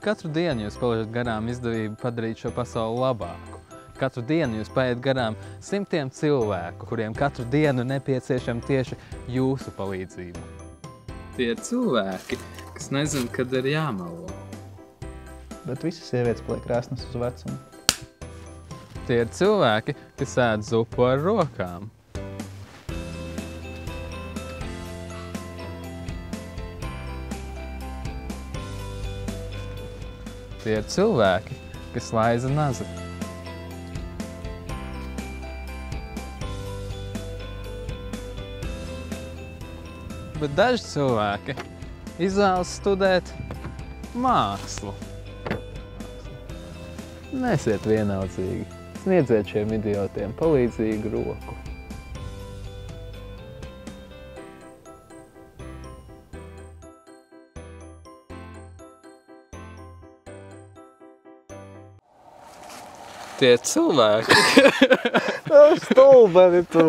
Katru dienu jūs palaižat garām izdevību padarīt šo pasauli labāku. Katru dienu jūs paiet garām simtiem cilvēku, kuriem katru dienu nepieciešama tieši jūsu palīdzība. Tie ir cilvēki, kas nezina, kad ir jāmelo. Bet visas sievietes paliek krāsnas uz vecumu. Tie ir cilvēki, kas ēd zupu ar rokām. Tie ir cilvēki, kas laiza nazi. Bet daži cilvēki izvēlas studēt mākslu. Nesiet vienaldzīgi. Sniedziet šiem idiotiem palīdzīgu roku. Tie cilvēki. Stulbeni tu!